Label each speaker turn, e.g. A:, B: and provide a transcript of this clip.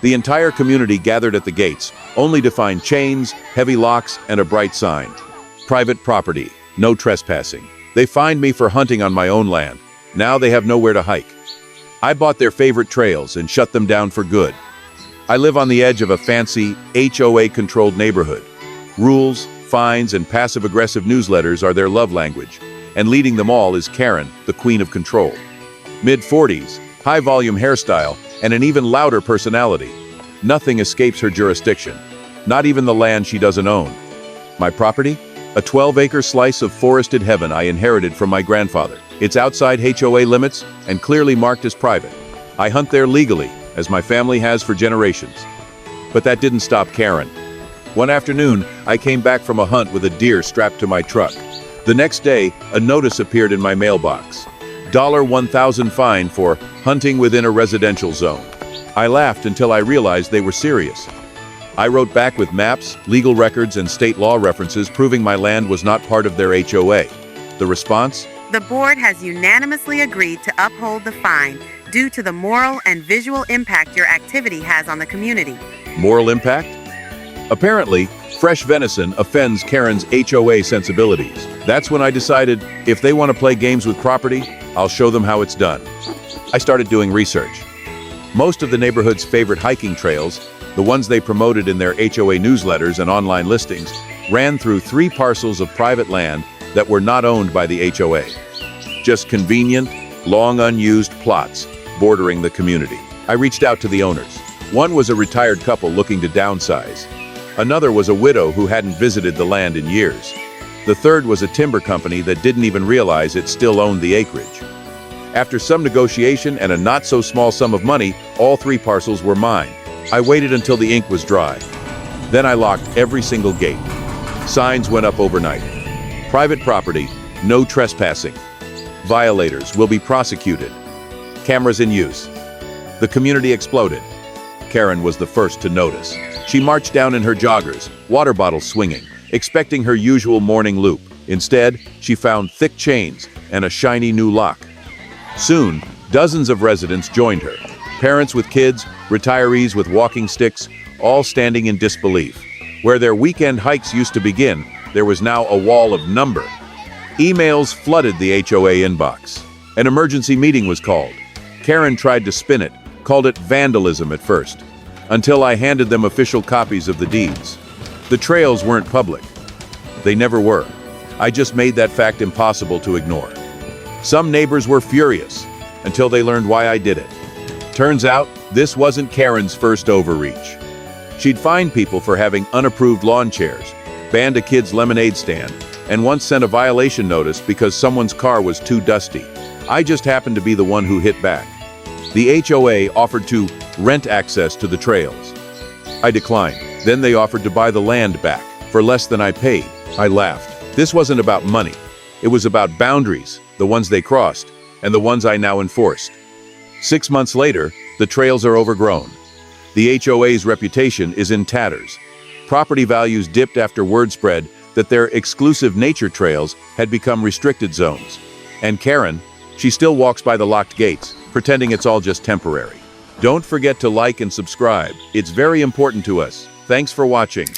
A: The entire community gathered at the gates, only to find chains, heavy locks, and a bright sign. Private property, no trespassing. They fined me for hunting on my own land. Now they have nowhere to hike. I bought their favorite trails and shut them down for good. I live on the edge of a fancy, HOA-controlled neighborhood. Rules, fines, and passive-aggressive newsletters are their love language, and leading them all is Karen, the queen of control. Mid-40s, high-volume hairstyle, and an even louder personality. Nothing escapes her jurisdiction, not even the land she doesn't own. My property? A 12-acre slice of forested heaven I inherited from my grandfather. It's outside HOA limits and clearly marked as private. I hunt there legally, as my family has for generations. But that didn't stop Karen. One afternoon, I came back from a hunt with a deer strapped to my truck. The next day, a notice appeared in my mailbox. $1,000 fine for hunting within a residential zone. I laughed until I realized they were serious. I wrote back with maps, legal records, and state law references proving my land was not part of their HOA. The response?
B: The board has unanimously agreed to uphold the fine due to the moral and visual impact your activity has on the community.
A: Moral impact? Apparently, fresh venison offends Karen's HOA sensibilities. That's when I decided, if they want to play games with property, I'll show them how it's done. I started doing research. Most of the neighborhood's favorite hiking trails, the ones they promoted in their HOA newsletters and online listings, ran through 3 parcels of private land that were not owned by the HOA. Just convenient, long unused plots bordering the community. I reached out to the owners. One was a retired couple looking to downsize. Another was a widow who hadn't visited the land in years. The third was a timber company that didn't even realize it still owned the acreage. After some negotiation and a not-so-small sum of money, all 3 parcels were mine. I waited until the ink was dry. Then I locked every single gate. Signs went up overnight. Private property, no trespassing. Violators will be prosecuted. Cameras in use. The community exploded. Karen was the first to notice. She marched down in her joggers, water bottles swinging, expecting her usual morning loop. Instead, she found thick chains and a shiny new lock. Soon, dozens of residents joined her. Parents with kids, retirees with walking sticks, all standing in disbelief. Where their weekend hikes used to begin, there was now a wall of number. Emails flooded the HOA inbox. An emergency meeting was called. Karen tried to spin it, called it vandalism at first, until I handed them official copies of the deeds. The trails weren't public. They never were. I just made that fact impossible to ignore. Some neighbors were furious, until they learned why I did it. Turns out, this wasn't Karen's first overreach. She'd fined people for having unapproved lawn chairs, banned a kid's lemonade stand, and once sent a violation notice because someone's car was too dusty. I just happened to be the one who hit back. The HOA offered to rent access to the trails. I declined. Then they offered to buy the land back for less than I paid. I laughed. This wasn't about money. It was about boundaries, the ones they crossed, and the ones I now enforced. 6 months later, the trails are overgrown. The HOA's reputation is in tatters. Property values dipped after word spread that their exclusive nature trails had become restricted zones. And Karen, she still walks by the locked gates, pretending it's all just temporary. Don't forget to like and subscribe. It's very important to us. Thanks for watching.